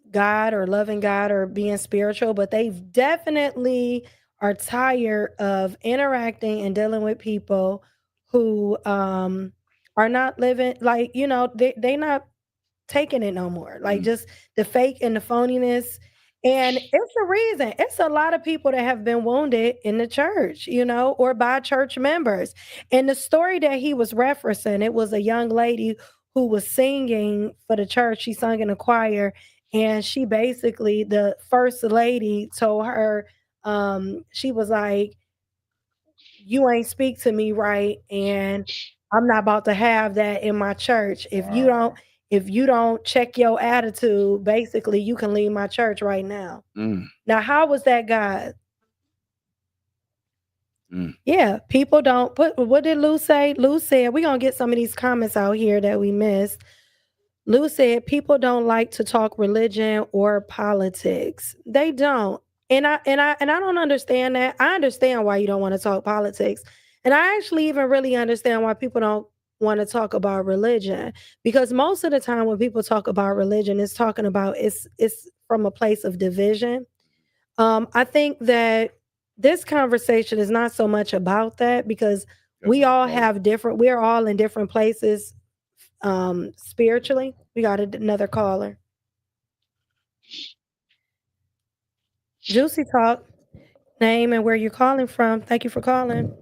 God or loving God or being spiritual, but they've definitely are tired of interacting and dealing with people who are not living like they not taking it no more, like just the fake and the phoniness. And it's a reason. It's a lot of people that have been wounded in the church, or by church members. And the story that he was referencing, it was a young lady who was singing for the church. She sung in a choir, and she basically, the first lady told her, she was like, "You ain't speak to me right, and I'm not about to have that in my church. If you don't check your attitude, basically, you can leave my church right now." Now, how was that God? Yeah, people don't put. What did Lou say? Lou said, we're going to get some of these comments out here that we missed. Lou said, people don't like to talk religion or politics. They don't. And I don't understand that. I understand why you don't want to talk politics. And I actually even really understand why people don't want to talk about religion, because most of the time when people talk about religion, it's talking about it's from a place of division. I think that this conversation is not so much about that, because we're all in different places spiritually. We got another caller. Juicy Talk, name and where you're calling from. Thank you for calling.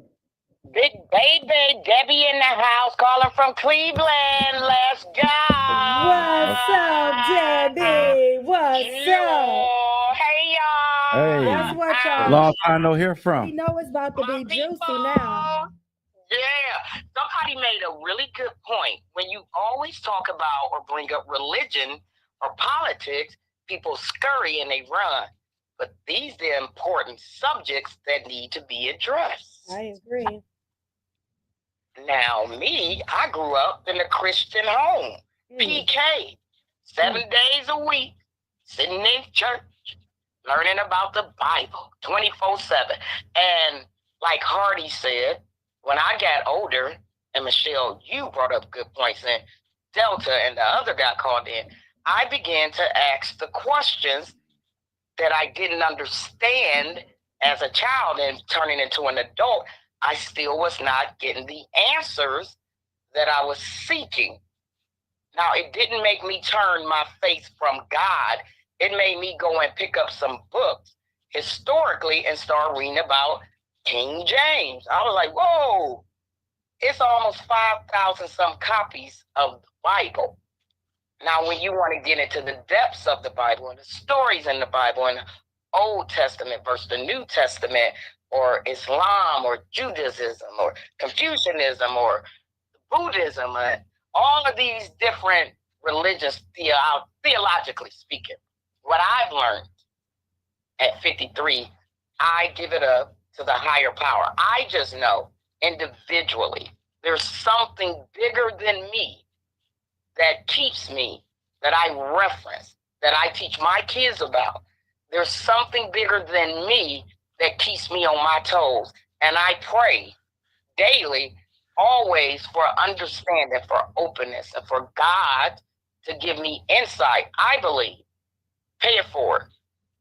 Big baby, Debbie in the house, calling from Cleveland. Let's go. What's up, Debbie? What's up? Hey, y'all. Hey. That's what y'all. Long time no hear We from. know it's about to be juicy now. Yeah, somebody made a really good point. When you always talk about or bring up religion or politics, people scurry and they run. But these are the important subjects that need to be addressed. I agree. Now, me, I grew up in a Christian home. PK, 7 days a week, sitting in church, learning about the Bible 24/7. And like Hardy said, when I got older, and Michelle, you brought up good points, and Delta and the other guy called in, I began to ask the questions that I didn't understand as a child, and turning into an adult, I still was not getting the answers that I was seeking. Now, it didn't make me turn my face from God. It made me go and pick up some books historically and start reading about King James. I was like, whoa, it's almost 5,000 some copies of the Bible. Now, when you want to get into the depths of the Bible and the stories in the Bible and the Old Testament versus the New Testament, or Islam or Judaism or Confucianism or Buddhism, all of these different religions, theologically speaking, what I've learned at 53, I give it up to the higher power. I just know individually there's something bigger than me that keeps me, that I reference, that I teach my kids about. There's something bigger than me that keeps me on my toes. And I pray daily always for understanding, for openness, and for God to give me insight. I believe. Pay it forward.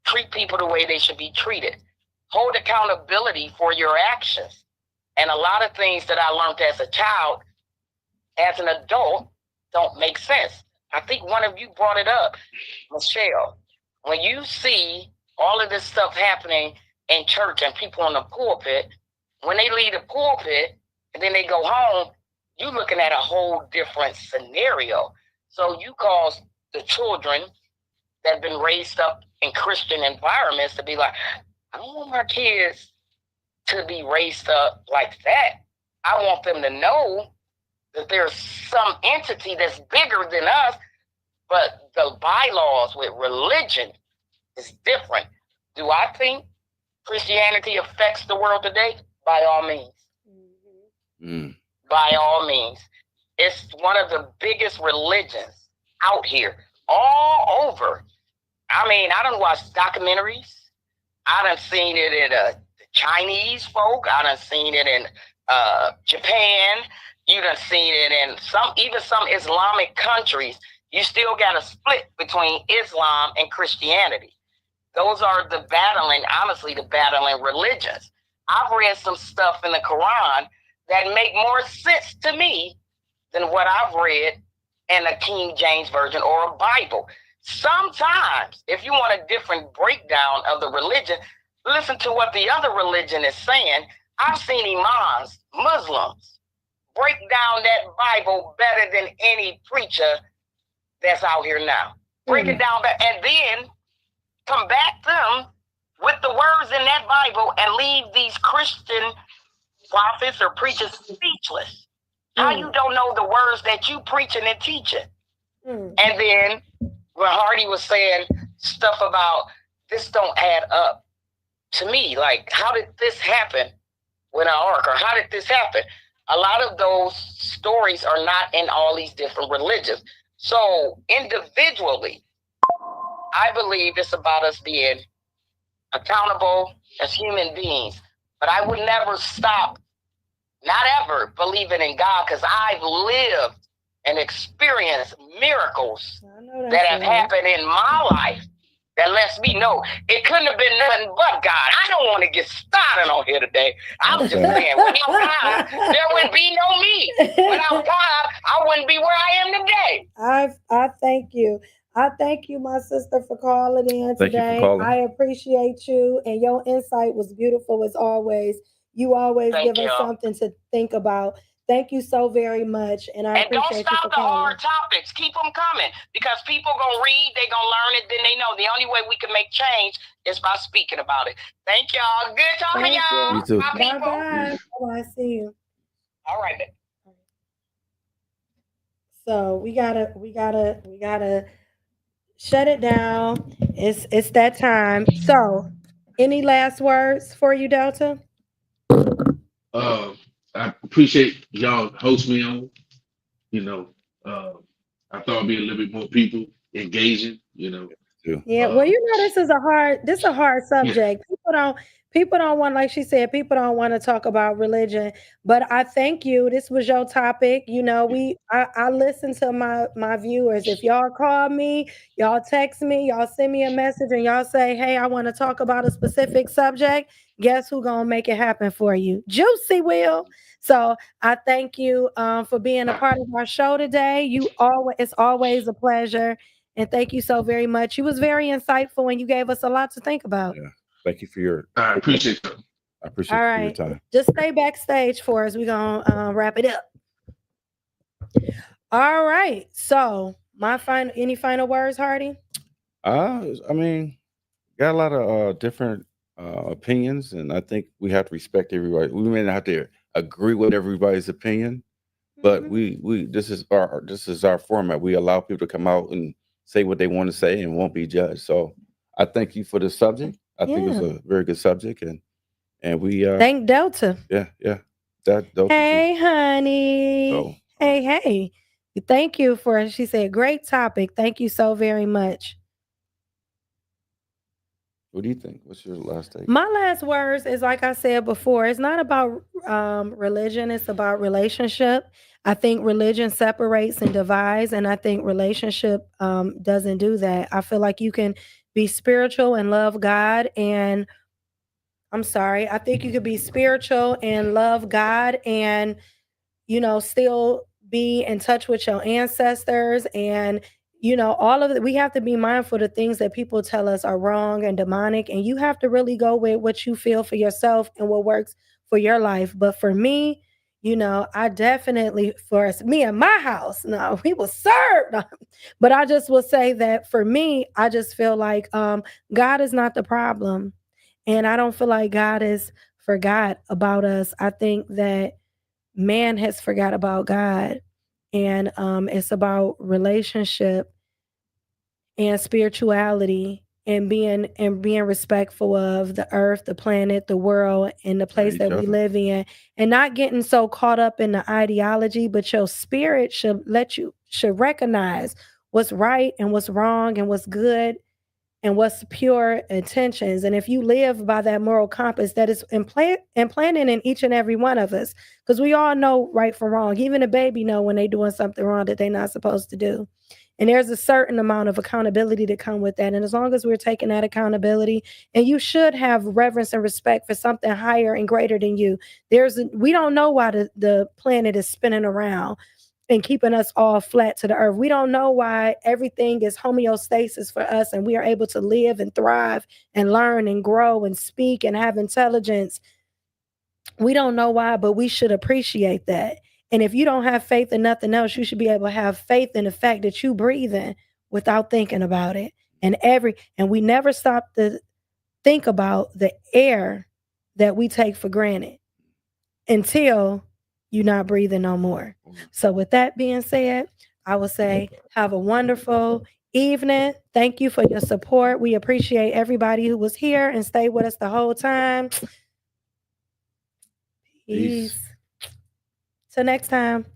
Treat people the way they should be treated. Hold accountability for your actions. And a lot of things that I learned as a child, as an adult, don't make sense. I think one of you brought it up, Michelle. When you see all of this stuff happening in church and people on the pulpit, when they leave the pulpit and then they go home, you're looking at a whole different scenario. So you cause the children that have been raised up in Christian environments to be like, I don't want my kids to be raised up like that. I want them to know that there's some entity that's bigger than us, but the bylaws with religion is different. Do I think Christianity affects the world today? By all means. Mm. By all means. It's one of the biggest religions out here, all over. I mean, I done watched documentaries. I done seen it in the Chinese folk. I done seen it in Japan. You done seen it in even some Islamic countries. You still got a split between Islam and Christianity. Those are the battling religions. I've read some stuff in the Quran that make more sense to me than what I've read in a King James Version or a Bible. Sometimes, if you want a different breakdown of the religion, listen to what the other religion is saying. I've seen imams, Muslims, break down that Bible better than any preacher that's out here now. Break it down and then combat them with the words in that Bible and leave these Christian prophets or preachers speechless. How you don't know the words that you preaching and teaching? And then when Hardy was saying stuff about this don't add up to me, like how did this happen with an ark, or how did this happen? A lot of those stories are not in all these different religions. So individually, I believe it's about us being accountable as human beings. But I would never stop, not ever, believing in God, because I've lived and experienced miracles that have happened in my life that lets me know it couldn't have been nothing but God. I don't want to get started on here today. I'm just saying, without God, there would be no me. Without God, I wouldn't be where I am today. I thank you. I thank you, my sister, for calling in Thank you for today. calling. I appreciate you, and your insight was beautiful as always. You always Thank give us you. something to think about. Thank you so very much, and I And don't appreciate you stop for the calling. hard topics. Keep them coming, because people gonna read, they gonna learn it, then they know. The only way we can make change is by speaking about it. Thank y'all. Good talking to Thank you. y'all. You too. My Bye people. bye. Bye. See you. All right. So we gotta shut it down. It's that time. So, any last words for you, Delta? I appreciate y'all host me on. You know, I thought it'd be a little bit more people engaging. You know, Yeah, well, this is a hard subject. People don't want, like she said, people don't want to talk about religion. But I thank you. This was your topic. You know, I listen to my viewers. If y'all call me, y'all text me, y'all send me a message, and y'all say, hey, I want to talk about a specific subject. Guess who gonna make it happen for you? Juicy will. So I thank you for being a part of our show today. It's always a pleasure. And thank you so very much. You was very insightful and you gave us a lot to think about. Yeah. Thank you for your. I appreciate that. I appreciate All you for your right. time. Just stay backstage for us. We're going to wrap it up. All right. So any final words, Hardy? I mean, got a lot of different opinions, and I think we have to respect everybody. We may not have to agree with everybody's opinion, but we this is our format. We allow people to come out and say what they want to say and won't be judged. So I thank you for the subject. I think it's a very good subject, and we thank Delta. Yeah. Delta. Hey, honey. So, hey. Thank you she said, great topic. Thank you so very much. What do you think? What's your last take? My last words is like I said before, it's not about religion, it's about relationship. I think religion separates and divides, and I think relationship doesn't do that. I feel like you can be spiritual and love God, and I think you could be spiritual and love God and, still be in touch with your ancestors and, all of it. We have to be mindful of the things that people tell us are wrong and demonic. And you have to really go with what you feel for yourself and what works for your life. But for me, I definitely, for me and my house, no, we will serve. No. But I just will say that for me, I just feel like God is not the problem. And I don't feel like God has forgot about us. I think that man has forgot about God. And it's about relationship and spirituality and being respectful of the earth, the planet, the world, and the place each that we other. live in, and not getting so caught up in the ideology, but your spirit should recognize what's right and what's wrong and what's good and what's pure intentions. And if you live by that moral compass that is implanted in each and every one of us, because we all know right from wrong. Even a baby know when they're doing something wrong that they're not supposed to do. And there's a certain amount of accountability to come with that. And as long as we're taking that accountability, and you should have reverence and respect for something higher and greater than you. We don't know why the planet is spinning around and keeping us all flat to the earth. We don't know why everything is homeostasis for us and we are able to live and thrive and learn and grow and speak and have intelligence. We don't know why, but we should appreciate that. And if you don't have faith in nothing else, you should be able to have faith in the fact that you breathing without thinking about it. And we never stop to think about the air that we take for granted until you're not breathing no more. So with that being said, I would say have a wonderful evening. Thank you for your support. We appreciate everybody who was here and stayed with us the whole time. Peace. Till next time.